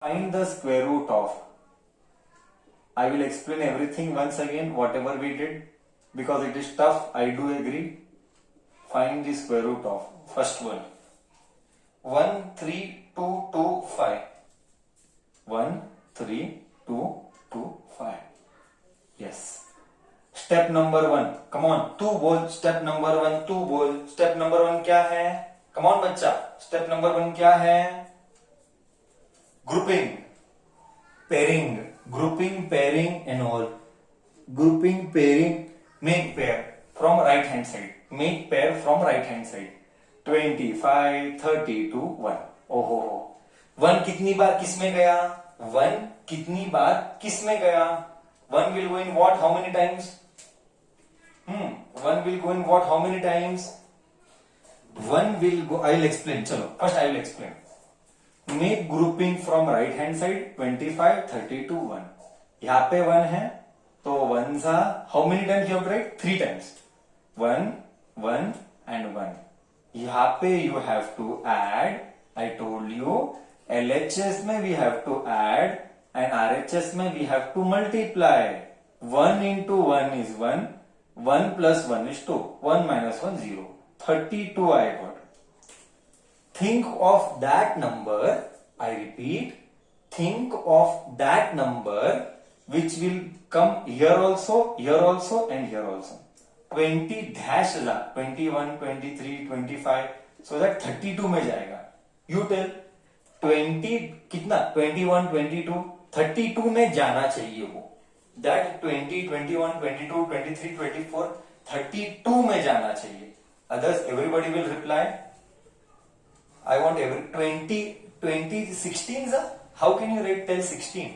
Find the square root of. I will explain everything once again, whatever we did, because it is tough, I do agree. Find the square root of. First one. 1, 3, 2, 2, 5. 1, 3, 2, 2, 5. Yes. Step number 1. Come on, 2 बोल. Step number 1, 2 बोल. Step number 1 क्या है? Come on बच्चा. Step number 1 क्या है? Grouping, pairing, grouping, pairing and all. Grouping, pairing, make pair from right hand side. Make pair from right hand side. 25, 32, 1. ओहो हो. 1 कितनी बार किस में गया? 1 कितनी बार किस में गया? 1 will go in what? How many times? 1 will go in what? How many times? 1 will go. I will explain. चलो, first I will explain. Make grouping from right hand side. 25, 32, 1. यहाँ पे 1 है, तो 1 सा how many times you have to write? 3 times. 1, 1 and 1. यहाँ पे you have to add. I told you LHS में we have to add and RHS में we have to multiply. 1 into 1 is 1. 1 plus 1 is 2. 1 minus 1 0. 32 I got. Think of that number. I repeat. Think of that number which will come here also, and here also. 20 dash La 21, 23, 25. So that 32 में जाएगा. You tell. 20 कितना? 21, 22, 32 में जाना चाहिए वो. That 20, 21, 22, 23, 24, 32 में जाना चाहिए. Others, everybody will reply. I want every 20, 16 sir. How can you rate till 16?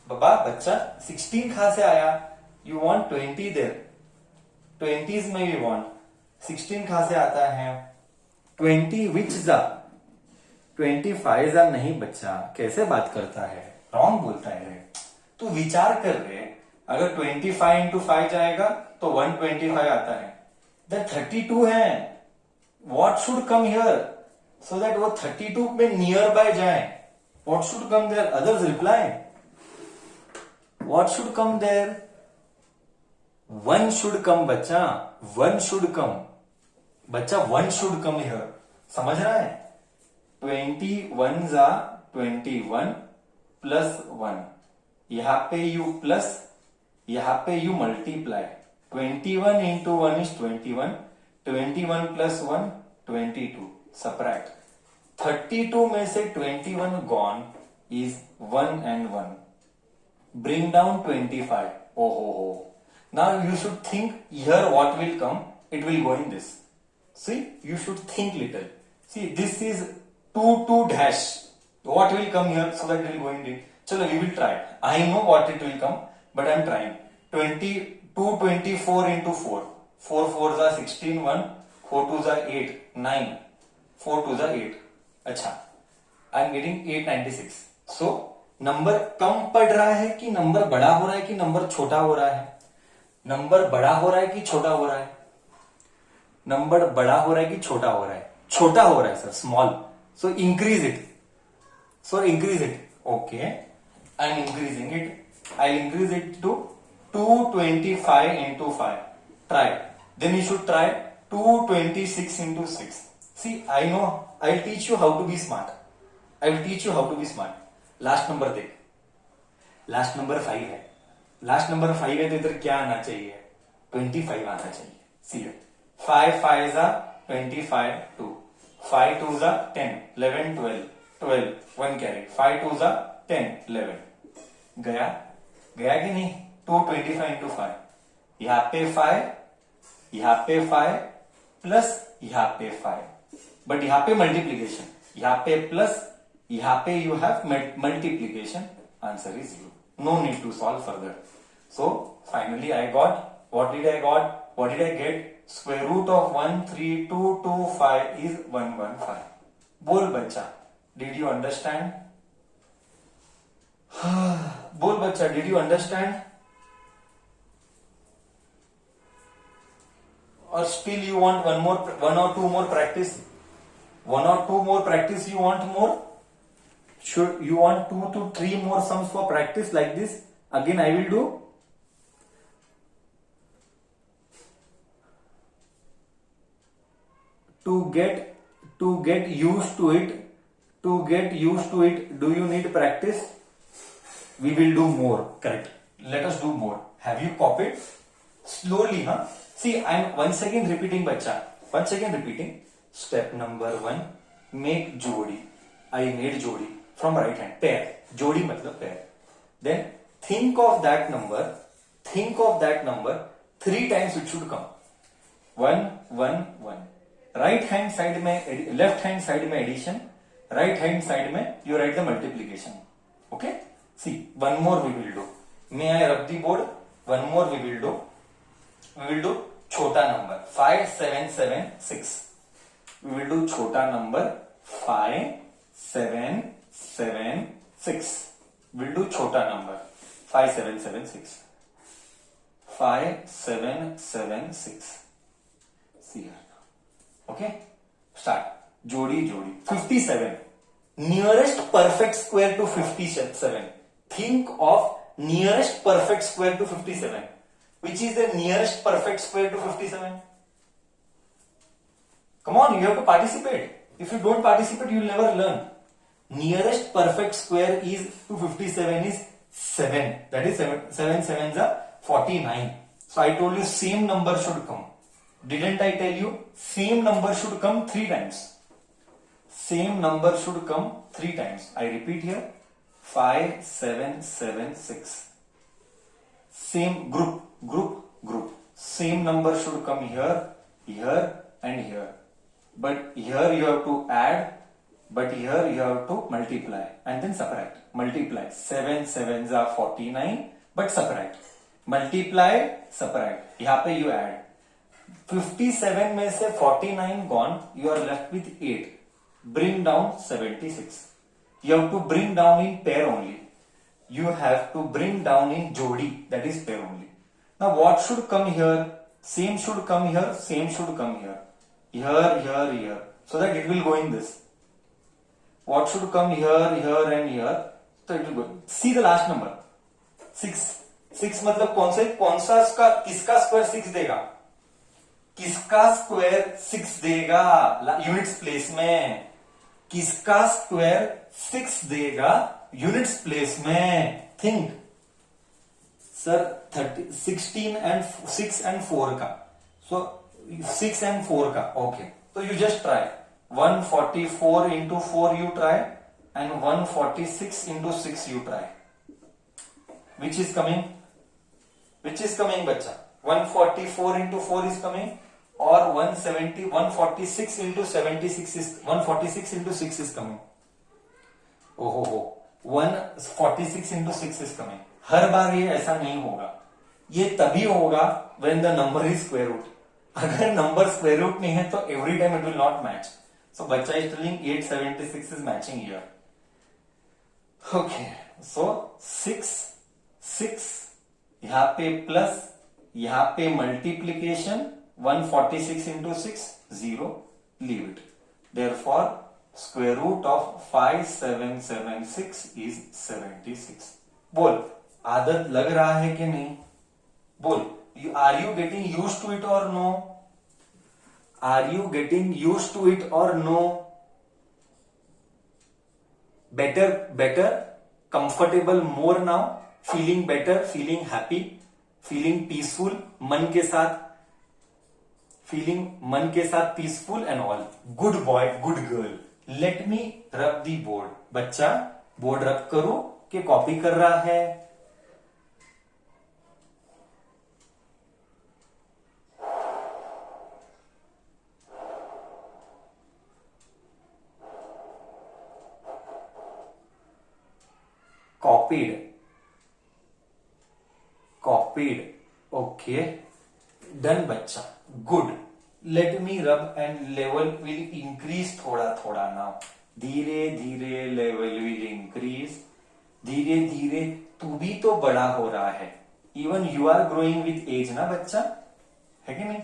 बाबा बच्चा 16 कहां से आया? You want 20 there. 20s में भी want. 16 कहां से आता है? 20 which za? 25 za नहीं बच्चा. कैसे बात करता है? Wrong बोलता है. तू विचार कर रहे. अगर 25 into 5 जाएगा तो 125 आता है. That 32 है. What should come here? So that वो 32 में नियर बाय जाए. What should come there? Others reply. What should come there? 1 should come बच्चा. 1 should come. बच्चा 1 should come here. समझ रहा है? 21 जा 21 प्लस 1. यहां पे you प्लस, यहां पे you multiply. 21 into 1 is 21. 21 plus 1 22. Subtract. 32 में से 21 gone is 1 and 1. Bring down 25. Oh ho ho. Now you should think here what will come. It will go in this. See, you should think little. See, this is 2 dash. What will come here? So that it will go in this. Chalo, we will try. I know what it will come, but I am trying. 224 into 4. 4 4s are 16, 1. 4 2s are 8, 9. 4 2s are 8. अच्छा, I am getting 896. So, number कम पड़ रहा है कि number बड़ा हो रहा है कि नंबर छोटा हो रहा है? नंबर बड़ा हो रहा है कि छोटा हो रहा है? नंबर बड़ा हो रहा है कि छोटा हो रहा है? छोटा हो रहा है sir, small. So increase it. So increase it. Okay, I am increasing it. I increase it to 225 into 5. Try. Then you should try 226 into 6. See, I know. I'll teach you how to be smart. I will teach you how to be smart. Last number देख. Last number 5 है. Last number 5 है तो इधर क्या आना चाहिए? 25 आना चाहिए. सी 5 5s are 25, 2. 5 2s are 10, 11, 12, 1 carry. 5 2s are 10, 11. गया कि नहीं? 225 into 5. यहाँ पे 5, यहाँ पे 5 प्लस यहाँ पे 5. बट यहाँ पे मल्टीप्लीकेशन. यहाँ पे प्लस, यहाँ पे you have multiplication. Answer is 0. No need to solve further. So finally I got, what did I got? What did I get? Square root of 13225 is 115. बोल बच्चा, did you understand? बोल बच्चा, did you understand? Or still you want one or two more practice? 1 or 2 more practice you want more? Should you want 2 to 3 more sums for practice like this? Again I will do. To get used to it, do you need practice? We will do more. Correct. Let us do more. Have you copied? Slowly, huh? See, I'm once again repeating, bacha. Once again repeating. Step number 1, make jodi. I made jodi from right hand. Pair. Jodi matlab pair. Then think of that number. 3 times it should come. 1, 1, 1. Right hand side में, left hand side में addition. Right hand side में you write the multiplication. Okay? See, one more we will do. May I rub the board? One more we will do. We will do chota number 5, 7, 7, 6. We will do chota number 5, 7, 7, 6. We will do chota number 5, 7, 7, 6. 5, 7, 7, 6. See here. Okay? Start. Jodi. 57. Nearest perfect square to 57. Think of nearest perfect square to 57. Which is the nearest perfect square to 57? Come on, you have to participate. If you don't participate, you will never learn. Nearest perfect square is to 57 is 7. That is 7 sevens are 49. So I told you same number should come. Didn't I tell you? Same number should come 3 times. Same number should come 3 times. I repeat here. 5, 7, 7, 6. Same group. Same number should come here, and here. But here you have to add, but here you have to multiply and then subtract. Multiply. 7 sevens are 49, but subtract. Multiply, subtract. यहाँ पे you add. 57 में से 49 gone, you are left with 8. Bring down 76. You have to bring down in pair only. You have to bring down in jodi, that is pair only. Now what should come here? Same should come here, same should come here. Here. So that it will go in this. What should come here, and here? So it will go. See the last number. 6. 6 मतलब कौन सा किसका square 6 देगा? किसका square 6 देगा units place में? किसका square 6 देगा यूनिट्स प्लेस में? थिंक सर 16 and 6 and 4 का. So 6 and 4 का. Okay. So you just try. 144 into 4 you try, and 146 into 6 you try. Which is coming? बच्चा? 144 into 4 is coming, or 146 into 76 is 146 into 6 is coming. Oh, 146 into 6 is coming. हर बार ये ऐसा नहीं होगा. ये तभी होगा when the number is square root. अगर number square root नहीं है तो every time it will not match. So बच्चा is telling 876 is matching here. Okay, so 6 यहाँ पे प्लस, यहाँ पे multiplication. 146 into 6 0. Leave it. Therefore square root of 5776 is 76. बोल, आदत लग रहा है कि नहीं? बोल, are you getting used to it or no? Are you getting used to it or no? Better, comfortable more now, feeling better, feeling happy, feeling peaceful, मन के साथ peaceful and all. Good boy, good girl. Let me rub the board. बच्चा board रब करो कि copy कर रहा है? Copied. Okay. Done बच्चा. Good. Let me rub and level will increase थोड़ा now. धीरे level will increase. धीरे तू भी तो बड़ा हो रहा है. Even you are growing with age ना बच्चा, है कि नहीं?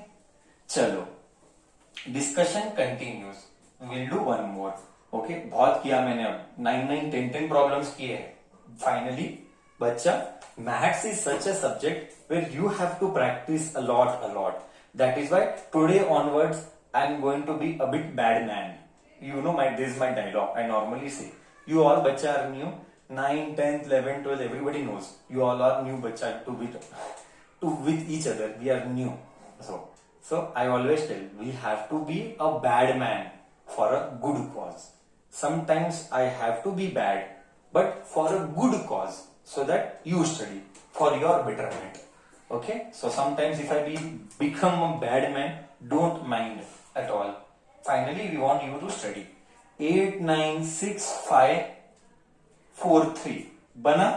चलो. Discussion continues. We'll do one more. Okay बहुत किया मैंने, अब 9 9 10 10 प्रॉब्लम्स किए हैं फाइनली। बच्चा, maths is such a subject where you have to practice a lot. That is why today onwards I am going to be a bit bad man. You know, this is my dialogue. I normally say, you all bacha are new. 9, 10th, 11, 12, everybody knows. You all are new bacha to with each other. We are new. So I always tell, we have to be a bad man for a good cause. Sometimes I have to be bad, but for a good cause, so that you study for your betterment. Okay? So sometimes if I become a bad man, don't mind at all. Finally, we want you to study. 8, 9, 6, 5, 4, 3. बना,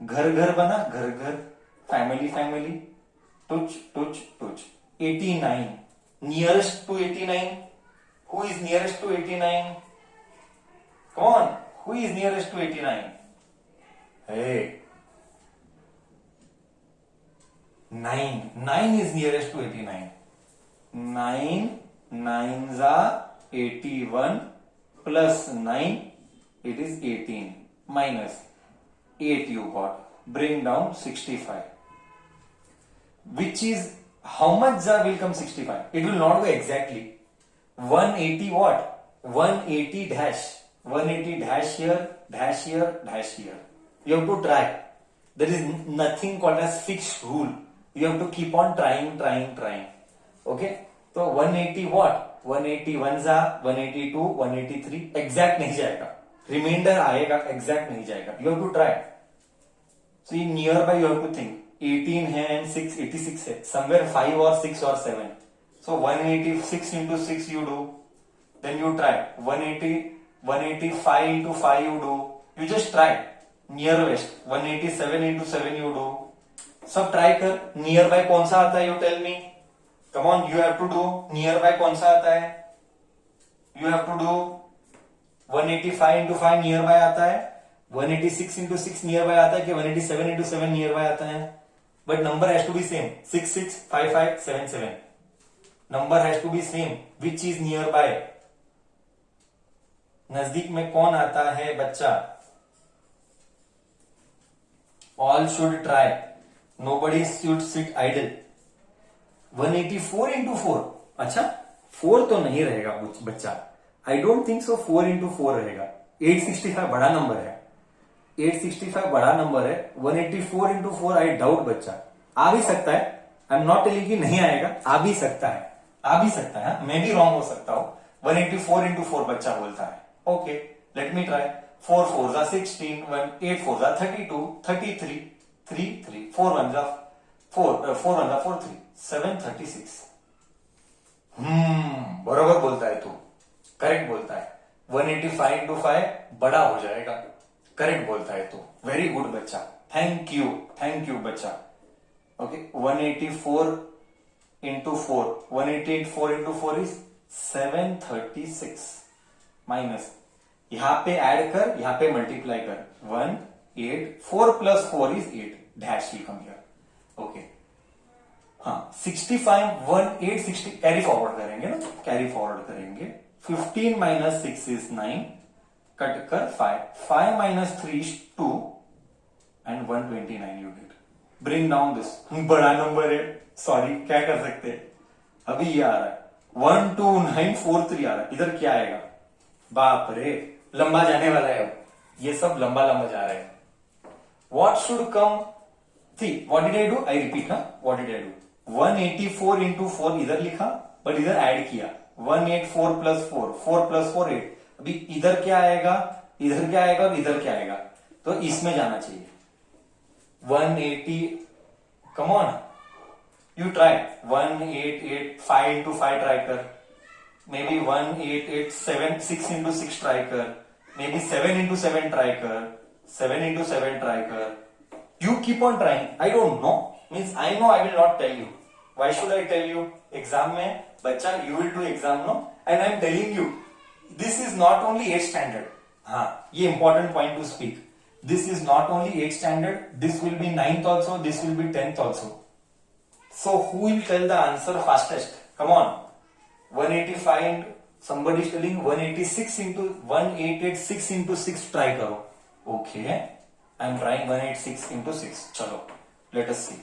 घर घर बना, घर घर, family family, tuch tuch tuch. 89. Nearest to 89. Who is nearest to 89? Come on. Who is nearest to 89? Hey. 9. 9 is nearest to 89. 9 9s are 81 plus 9, it is 18 minus 8 you got. Bring down 65. Which is, how much will come 65? It will not go exactly. 180 what? 180 dash. 180 dash here, dash here, dash here. You have to try. There is nothing called as fixed rule. You have to keep on trying. Okay? तो 180 what? 181 जा 182 183 exact नहीं जाएगा, reminder आएगा, exact नहीं जाएगा. You have to try. So nearby you have to think. 18 है and 6 86 है, somewhere 5 और 6 और 7. सो 186 into 6 you do, then you try. 185 into 5 you do, you just try. Nearest 187 into 7 you do. सब try कर. Nearby कौन सा आता है, you tell me. Come on, you have to do. Nearby कौन सा आता है, you have to do. 185 into 5 near by आता है. 186 into 6 नियर बाय आता है कि 187 into 7 नियर बाय आता है. But number has to be same. 66 55 77 number has to be same. Which is nearby, नजदीक में कौन आता है बच्चा. All should try, nobody should sit idle. 184 into 4. अच्छा 4 तो नहीं रहेगा बच्चा, I don't think so. 4 into 4 रहेगा. 865 बड़ा नंबर है, 865 बड़ा नंबर है. 184 into 4 आई डाउट बच्चा. आ भी सकता है, आई एम नॉट टेलिंग कि नहीं आएगा, आ भी सकता है. मैं भी रॉन्ग हो सकता हूं. 184 into 4 बच्चा बोलता है. Okay, let me try. 4 4s are 16, 8 4s are 32, 33, 3 3, 4 1s are 4, 4 1s are 4 3, 7 36. बरोबर बोलता है तू, करेक्ट बोलता है. 185 into 5 बड़ा हो जाएगा, करेक्ट बोलता है तू. वेरी गुड बच्चा, थैंक यू बच्चा. Okay, 184 into 4, 184 into 4 is 736 minus. यहां पे ऐड कर, यहां पे मल्टीप्लाई कर. 1 8 4 plus 4 is 8 dash will come here. Okay, हाँ 65 1 8 60 कैरी फॉरवर्ड करेंगे ना, कैरी फॉरवर्ड करेंगे. 15 minus 6 is 9, कट कर 5 minus 3 is 2 and 129 you get. Bring down this. बड़ा नंबर है, सॉरी क्या कर सकते हैं. अभी ये आ रहा है 12943 आ रहा है. इधर क्या आएगा, बाप रे लंबा जाने वाला है. अब ये सब लंबा जा रहा है. What should come? See, what did I do? I repeat, huh? What did I do? 184 into 4 इधर लिखा, बट इधर ऐड किया. 184 plus 4, 4 plus 4 8. अभी इधर क्या आएगा, इधर क्या आएगा और इधर क्या आएगा, तो इसमें जाना चाहिए. 180, come on, you try. 1885 into 5 try कर. maybe 1887 6 into 6 ट्राई कर. maybe 7 into 7 ट्राई कर. 7 into 7 ट्राई कर. You keep on trying. I don't know. Means I know I will not tell you. Why should I tell you? Exam में बच्चा you will do exam, no? And I am telling you, this is not only 8th standard. हाँ, ये important point to speak. This is not only 8th standard. This will be 9th also. This will be 10th also. So who will tell the answer fastest? Come on. 185. somebody is telling 1886 into 6 try करो. Okay, I am trying 186 into 6. चलो let us सी.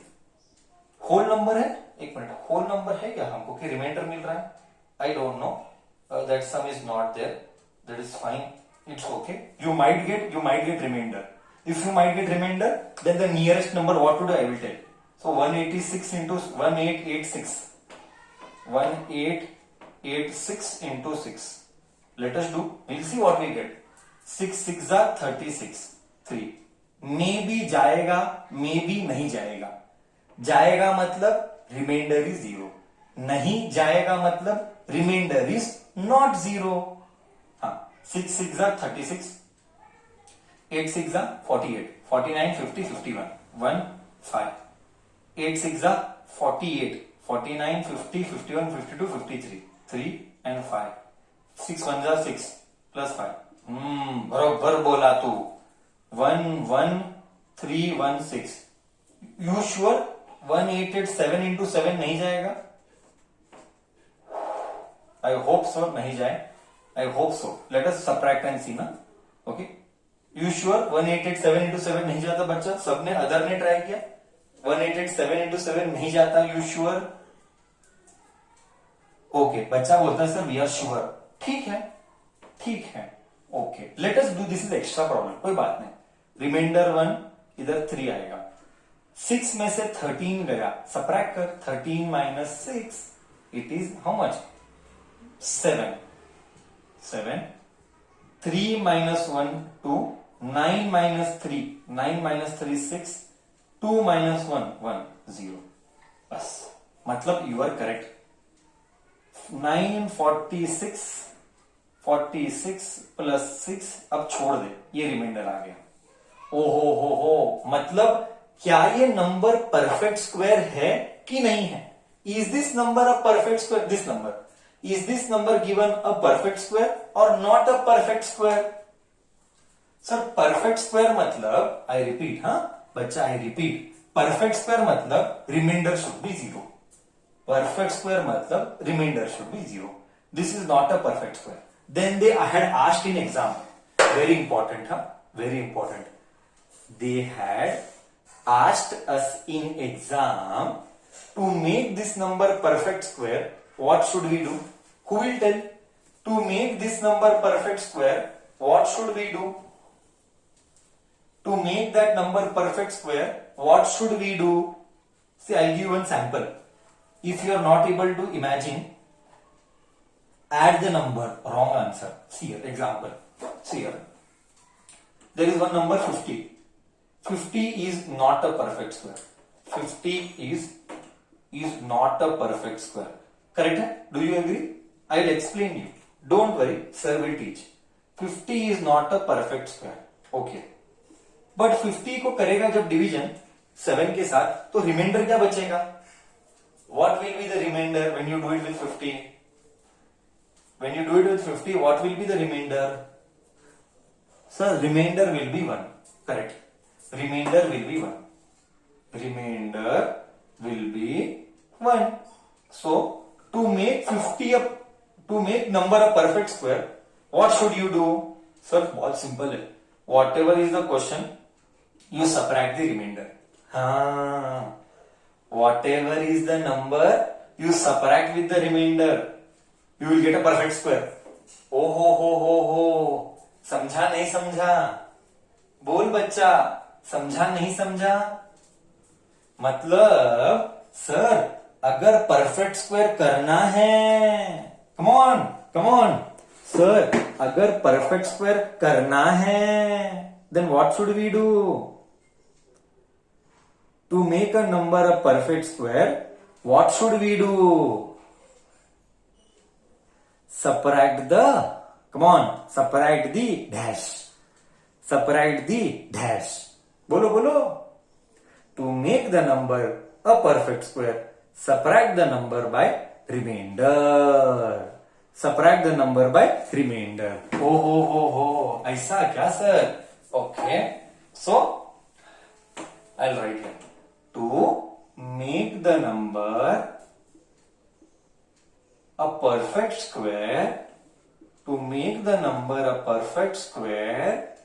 Whole number है, एक minute, whole number है क्या हमको कि reminder मिल रहा है? I don't know. That sum is not there. That is fine. It's okay. You might get remainder. If you might get remainder, then the nearest number what to do I will tell. So 186 into 1886. 1886 into 6. Let us do. We'll see what we get. 6 6 are 36. 3. Maybe जाएगा, maybe नहीं जाएगा. जाएगा मतलब remainder is 0. नहीं जाएगा मतलब remainder is not 0. 6 6 are 36, 8 6 are 48, 49 50 51, 1 5, 8 6 are 48, 49 50 51 52 53, 3 and 5, 6 1 are 6 plus 5. बरोबर बोला तू. 1 1 3 1 6. You sure 1887 into 7 नहीं जाएगा? I hope so नहीं जाए. I hope so. Let us subtract and see ना. Okay. You sure 1887 into 7 नहीं जाता बच्चा? सबने अदर ने ट्राई किया. 1887 into 7 नहीं जाता. You sure? Okay. बच्चा बोलता है सर we are sure. ठीक है, ठीक है. Okay. Let us do this is extra problem. कोई बात नहीं. Remainder 1 इधर 3 आएगा. 6 में से 13 गया. Subtract कर. 13 minus 6. It is how much? 7. 7. 3 minus 1 2. 9 minus 3. 9 minus 3 6. 2 minus 1 1 0. बस मतलब you are correct. 946 46 plus 6 अब छोड़ दे, ये रिमाइंडर आ गया. ओहो हो मतलब क्या ये नंबर परफेक्ट स्क्वायर है कि नहीं है? Is this number a perfect square? This number is this number given a perfect square or not a perfect square? Sir, perfect square मतलब I repeat, हाँ बच्चा I repeat, perfect square मतलब remainder should be 0. Perfect square मतलब remainder should be 0. This is not a perfect square. Then they had asked in exam, very important, huh? Very important. They had asked us in exam to make this number perfect square. What should we do? Who will tell? To make this number perfect square, what should we do? To make that number perfect square, what should we do? See, I'll give you one sample. If you are not able to imagine, add the number. Wrong answer. See here, example. See here. There is one number 50. 50 is not a perfect square. 50 is not a perfect square. Correct? Do you agree? I'll explain you. Don't worry, sir will teach. 50 is not a perfect square. Okay. But 50 को करेगा जब division 7 के साथ, तो reminder क्या बचेगा? What will be the remainder when you do it with 50? When you do it with 50, what will be the remainder? Sir, remainder will be 1. Correct. Remainder will be 1. Remainder will be 1. So, to make number a perfect square, what should you do? Sir, बहुत simple है. Whatever is the question, you subtract the remainder. हाँ. Whatever is the number, you subtract with the remainder. You will get a perfect square. ओ हो. समझा नहीं समझा? बोल बच्चा, समझा नहीं समझा? मतलब सर अगर परफेक्ट स्क्वायर करना है, कम ऑन सर, अगर परफेक्ट स्क्वायर करना है, then what should we do? To make a number a perfect square, what should we do? Subtract the, come on, subtract the dash. Subtract the dash. बोलो. To make the number a perfect square, subtract the number by remainder. Subtract the number by remainder. हो ऐसा क्या sir? Okay. So, I'll write here. To make the number a perfect square, To make the number a perfect square,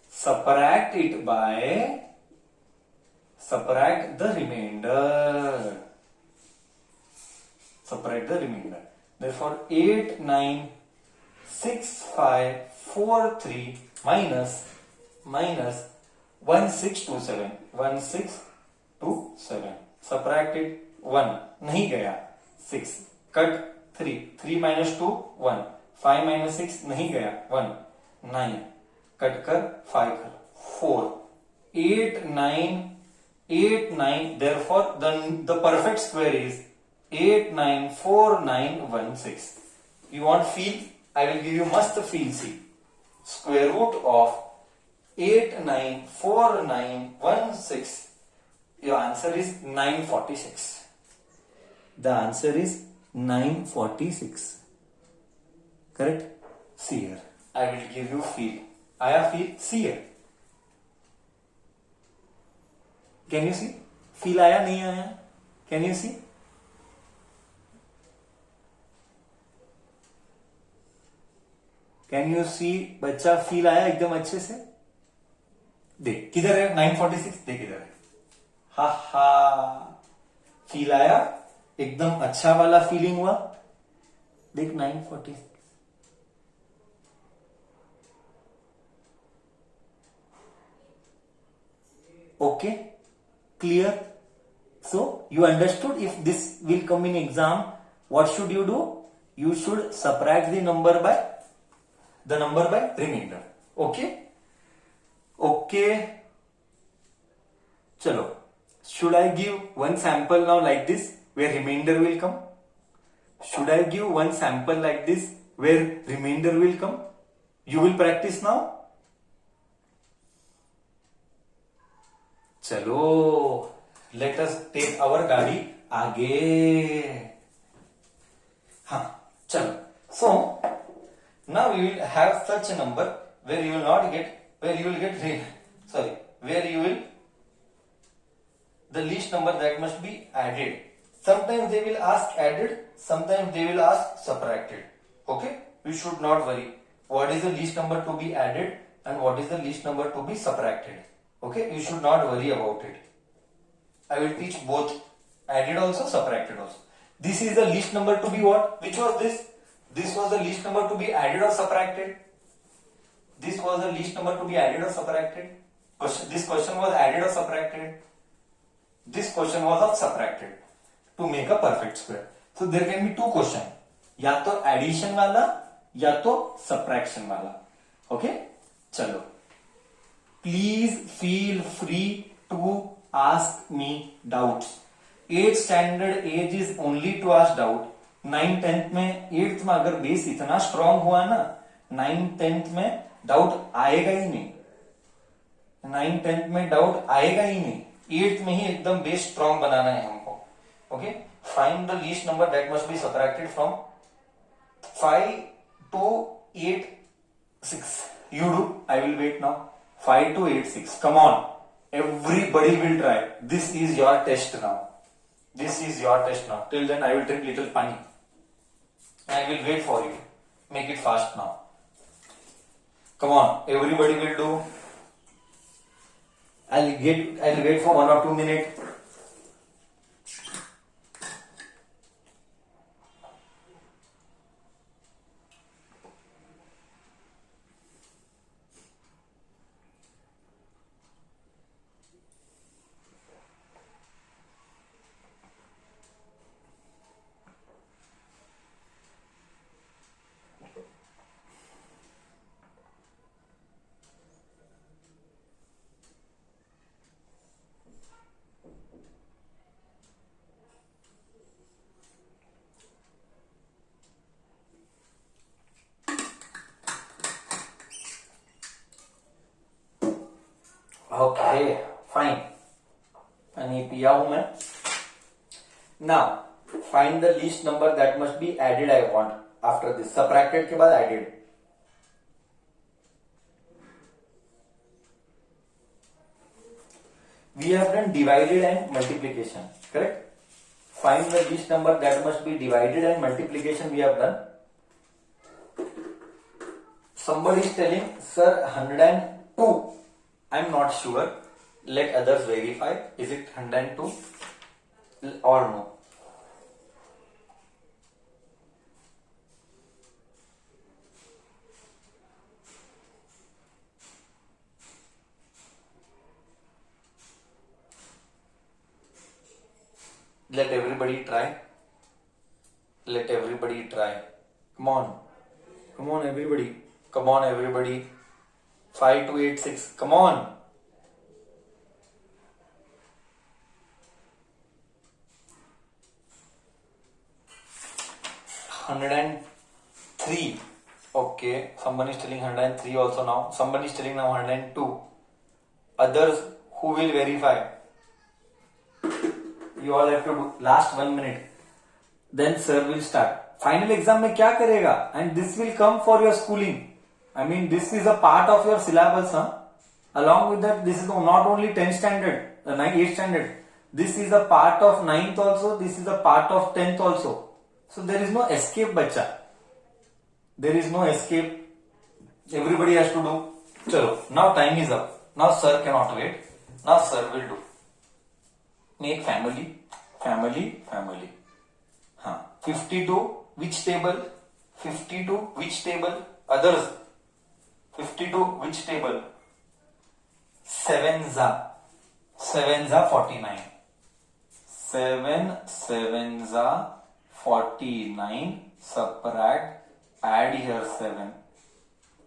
subtract the remainder. Subtract the remainder. Therefore, 8, 9, 6, 5, 4, 3 minus 1627. 1627. Subtract it. 1 नहीं गया. 6 cut 3 minus 2 1. 5 minus 6 नहीं गया. 1 9 cut कर 5 कर 4 8 9. Therefore, the perfect square is 894916. You want feel? I will give you must feel. See, square root of 894916. Your answer is 946. The answer is 946. Correct? See here. I will give you feel. आया feel? See here. Can you see? Feel आया नहीं आया? Can you see? Can you see? बच्चा feel आया एकदम अच्छे से? देख किधर है 946? देख किधर है? हा हा, फील आया? एकदम अच्छा वाला फीलिंग हुआ? देख 946. Okay, clear? So you understood. If this will come in exam, what should you do? You should subtract the number by remainder. Okay. Chalo. Should I give one sample now like this where remainder will come? Should I give one sample like this where remainder will come? You will practice now. चलो, let us take our गाड़ी आगे. हाँ, चलो. So now we will have such a number where you will the least number that must be added. Sometimes they will ask added, sometimes they will ask subtracted. Okay, you should not worry. What is the least number to be added and what is the least number to be subtracted? Okay, you should not worry about it. I will teach both, added also, subtracted also. This is the least number to be what? Which was this? This was the least number to be added or subtracted? This was the least number to be added or subtracted? This question was added or subtracted? This question was of subtracted to make a perfect square. So there can be two questions. या तो addition वाला या तो subtraction वाला. Okay? चलो. Please feel free to ask me doubts. 8th standard age is only to ask doubt. 9th 10th में 8th में अगर बेस इतना स्ट्रांग हुआ ना 9th 10th में डाउट आएगा ही नहीं. 9th 10th में डाउट आएगा ही नहीं. 8th में ही एकदम बेस स्ट्रांग बनाना है हमको. Okay, find the least number that must be subtracted from 5 to 8 6. You do. I will wait now. 5 to 8 6. Come on. Everybody will try. This is your test now. This is your test now. Till then I will drink little pani. I will wait for you. Make it fast now. Come on. Everybody will do. I'll wait for 1 or 2 minutes. Okay, fine. पानी पिया हूं मैं. Now, find the least number that must be added. I want after this. Subtracted के बाद added. We have done divided and multiplication. Correct? Find the least number that must be divided and multiplication we have done. somebody is telling, sir, 102. I'm not sure. Let others verify. Is it 102 or no? Let everybody try. Let everybody try. Come on. Come on, everybody. Come on, everybody. 5286. Come on. Hundred and three. Okay. Somebody is telling 103 also now. Somebody is telling now 102. Others who will verify. You all have to do last 1 minute. Then sir will start. Final exam में क्या करेगा? And this will come for your schooling. I mean, this is a part of your syllabus, huh? Along with that, this is not only 10th standard, 8th standard. This is a part of 9th also. This is a part of 10th also. So there is no escape, bacha. There is no escape. Everybody has to do. Chalo. Now time is up. Now sir cannot wait. Now sir will do. Make family. हाँ. 52 which table? 52 which table? Others. 52 which table? 7s are 49. 7 7s are 49. Subtract. Add here 7.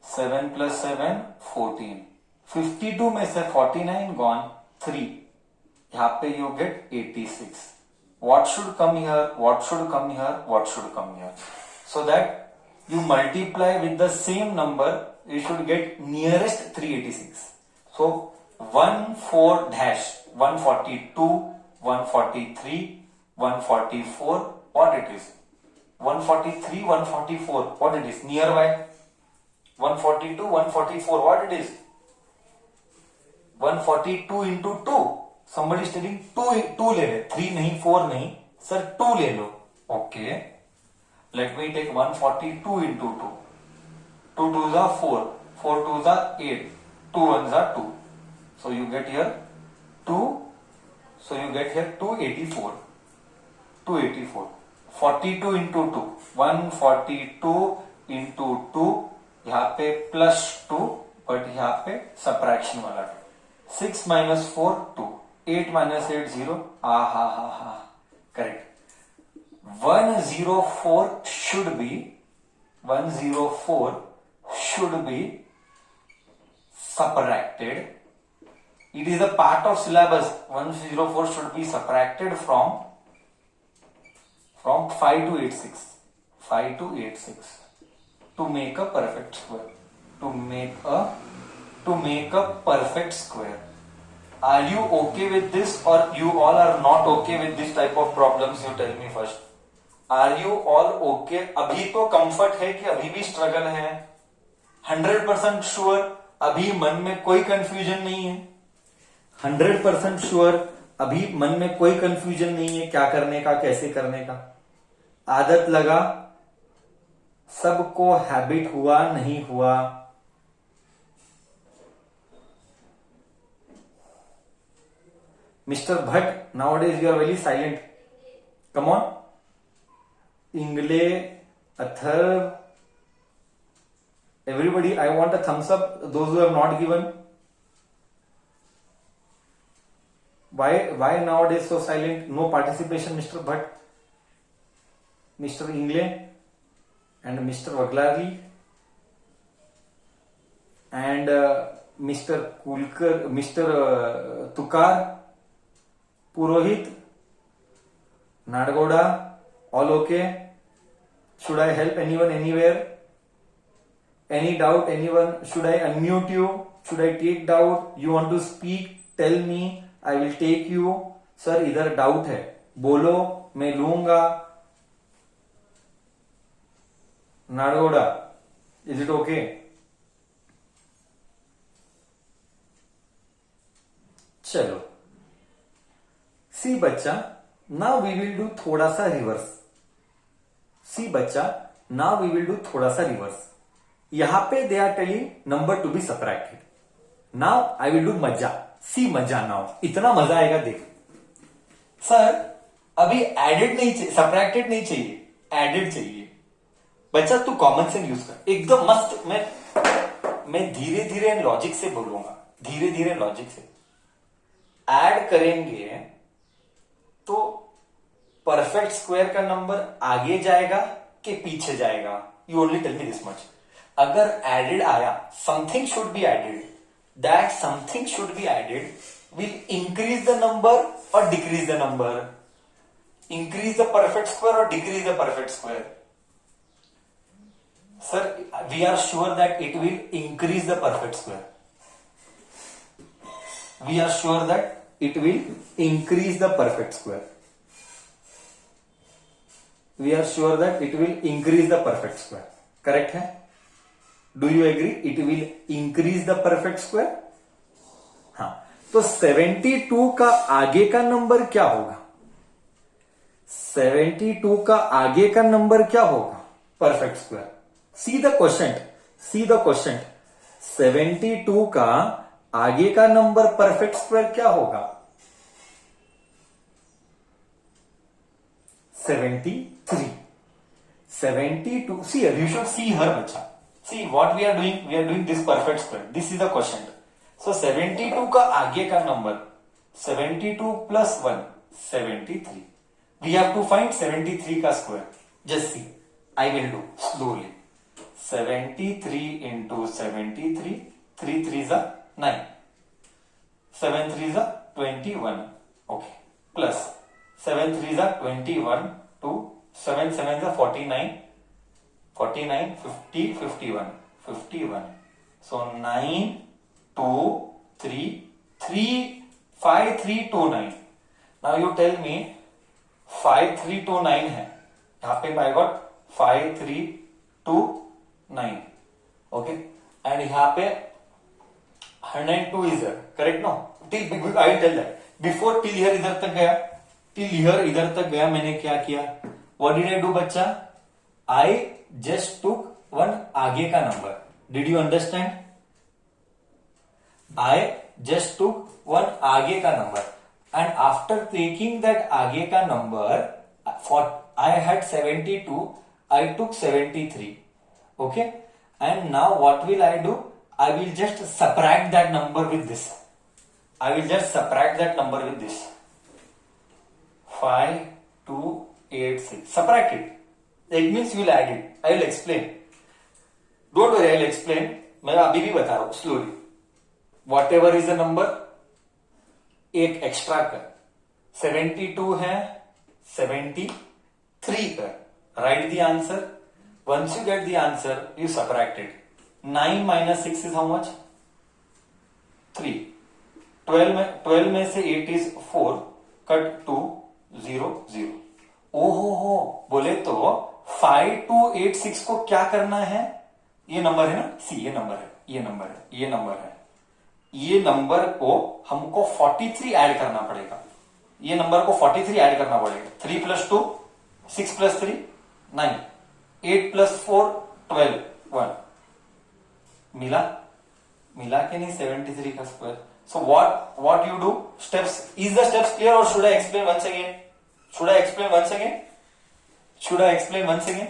7 plus 7 14. 52 में से 49 gone 3. यहाँ पे you get 86. What should come here? What should come here? What should come here? So that you multiply with the same number, you should get nearest 386. So 14 dash 142, 143, 144. What it is? 143, 144. What it is? Nearby. 142, 144. What it is? 142 into 2. Somebody is telling 2 ले ले, 3 नहीं, 4 नहीं, sir 2 ले लो. Okay. Let me take 142 into 2. 2 2s are 4, 4 2s are 8, 2 1s are 2. So you get here 2. So you get here 284. 284. 42 into 2. 142 into 2. यहाँ पे plus 2, but यहाँ पे subtraction वाला 2. 6 minus 4 2. 8 minus 8 0. Correct. 104 should be subtracted. It is a part of syllabus. 104 should be subtracted from 5 to 86. 5 to 86 to make a perfect square. To make a perfect square. Are you okay with this, or you all are not okay with this type of problems? You tell me first. Are you all okay? अभी तो comfort है कि अभी भी struggle है? 100% sure अभी मन में कोई confusion नहीं है? 100% sure अभी मन में कोई confusion नहीं है क्या करने का, कैसे करने का? आदत लगा? सबको हैबिट हुआ, नहीं हुआ? Mr. Bhatt, nowadays you are very silent. Come on. Ingle, Atharv, everybody, I want a thumbs up. Those who have not given. Why nowadays so silent? No participation, Mr. Bhatt, Mr. Ingle, and Mr. Vaglarli, and Mr. Kulkar, Mr. Tukar, Purohit, Nadgoda, all okay? Should I help anyone anywhere? Any doubt, anyone? Should I unmute you? Should I take doubt? You want to speak? Tell me. I will take you. Sir, इधर doubt है. बोलो, मैं लूंगा. Nadgoda, is it okay? चलो. See बच्चा, now we will do थोड़ा सा reverse. See बच्चा, now we will do थोड़ा सा reverse. यहां पे they are telling number to be subtracted. Now I will do मजा. सी मजा नाउ. इतना मजा आएगा देख. सर अभी एडेड नहीं चाहिए, सब्ट्रैक्टेड नहीं चाहिए, एडेड चाहिए. बच्चा तू कॉमन सेंस यूज कर. एकदम मस्त. मैं धीरे धीरे लॉजिक से बोलूंगा. धीरे धीरे लॉजिक से ऐड करेंगे तो परफेक्ट स्क्वायर का नंबर आगे जाएगा कि पीछे जाएगा. You only tell me this much. अगर एडेड आया, something should be added. That something should be added will increase the number और decrease the number. Increase the perfect square और decrease the perfect square. Sir, we are sure that it will increase the perfect square. We are sure that it will increase the perfect square. We are sure that it will increase the perfect square. Correct है? Do you agree? It will increase the perfect square. हाँ, तो 72 का आगे का number क्या होगा? 72 का आगे का नंबर क्या होगा? Perfect square. See the quotient. See the quotient. 72 का आगे का नंबर परफेक्ट स्क्वायर क्या होगा? 73. 72. See, you should see her, bacha. See what we are doing. We are doing this perfect square. This is the quotient. So 72 का आगे का number 72 plus 1 73. We have to find 73 का square. Just see. I will do slowly. 73 into 73, 3 3s are 9, 7 3s are 21, okay, plus 7 3s are 21, 2, 7 7s are 49, 49, 50, 51, 51. So 9, 2, 3, 3, 5, 3, 2, 9. Now you tell me 5, 3, 2, 9 है. यहाँ पे I got 5, 3, 2, 9. Okay, and यहाँ पे 102 is there. Correct no? Till I tell that before till here इधर तक गया, till here इधर तक गया. मैंने क्या किया? What did I do बच्चा? I just took one आगे का number. Did you understand? I just took one आगे का number, and after taking that आगे का number, for I had 72, I took 73. Okay, and now what will I do? I will just subtract that number with this. I will just subtract that number with this. 5, 2, 8, 6. Subtract it. It means you will add it. I will explain. Don't worry, I will explain. मैं अभी भी बता रहा हूं slowly. Whatever is the number, एक extra कर. 72 है, 73 कर. Write the answer. Once you get the answer, you subtract it. 9 minus 6 is how much? 3. 12 में से 8 is 4. Cut 2, 0, 0. ओहो बोले तो 5, 2, 8, 6 को क्या करना है? ये नंबर है ना? सी ये नंबर है, ये नंबर है, ये नंबर है. ये नंबर को हमको 43 ऐड करना पड़ेगा. ये नंबर को 43 ऐड करना पड़ेगा. 3 plus 2, 6 plus 3, 9. 8 plus 4, 12, 1. मिला के नहीं 73 का square. So what you do? Steps. Is the steps clear or should I explain once again? Should I explain once again?